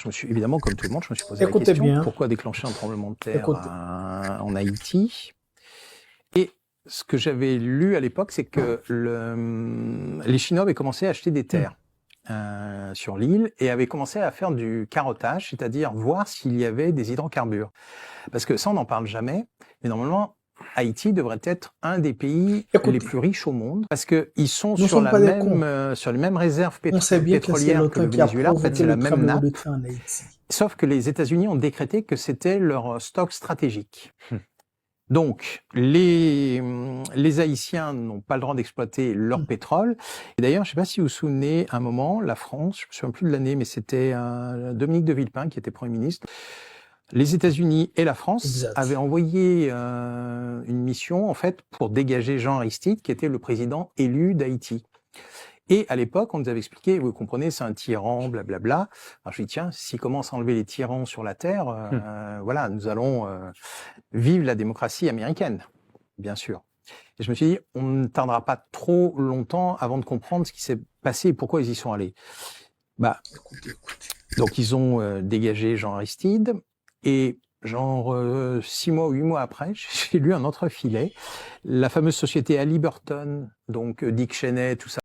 Je me suis évidemment, comme tout le monde, je me suis posé la Écoutez question, bien. pourquoi déclencher un tremblement de terre Écoutez. en Haïti? Et ce que j'avais lu à l'époque, c'est que les Chinois avaient commencé à acheter des terres sur l'île et avaient commencé à faire du carottage, c'est-à-dire voir s'il y avait des hydrocarbures. Parce que ça, on n'en parle jamais, mais normalement, Haïti devrait être un des pays les plus riches au monde parce qu'ils sont Nous sur sommes la pas des cons. même, sur les mêmes réserves On sait bien que c'est pétrolières que le l'OTAN qui a Venezuela. En fait, provoqué c'est la le même tremblement nappe. de terre en Haïti. Sauf que les États-Unis ont décrété que c'était leur stock stratégique. Donc, les Haïtiens n'ont pas le droit d'exploiter leur pétrole. Et d'ailleurs, je ne sais pas si vous vous souvenez, à un moment, la France, je me souviens plus de l'année, mais c'était Dominique de Villepin qui était Premier ministre. Les États-Unis et la France avaient envoyé une mission, en fait, pour dégager Jean Aristide, qui était le président élu d'Haïti. Et à l'époque, on nous avait expliqué, vous comprenez, c'est un tyran, blablabla. Alors je dis, tiens, s'il commence à enlever les tyrans sur la Terre, voilà, nous allons vivre la démocratie américaine, bien sûr. Et je me suis dit, on ne tardera pas trop longtemps avant de comprendre ce qui s'est passé et pourquoi ils y sont allés. Bah, donc ils ont dégagé Jean Aristide et genre 6 mois ou 8 mois après, j'ai lu un autre filet, la fameuse société Halliburton, donc Dick Cheney, tout ça.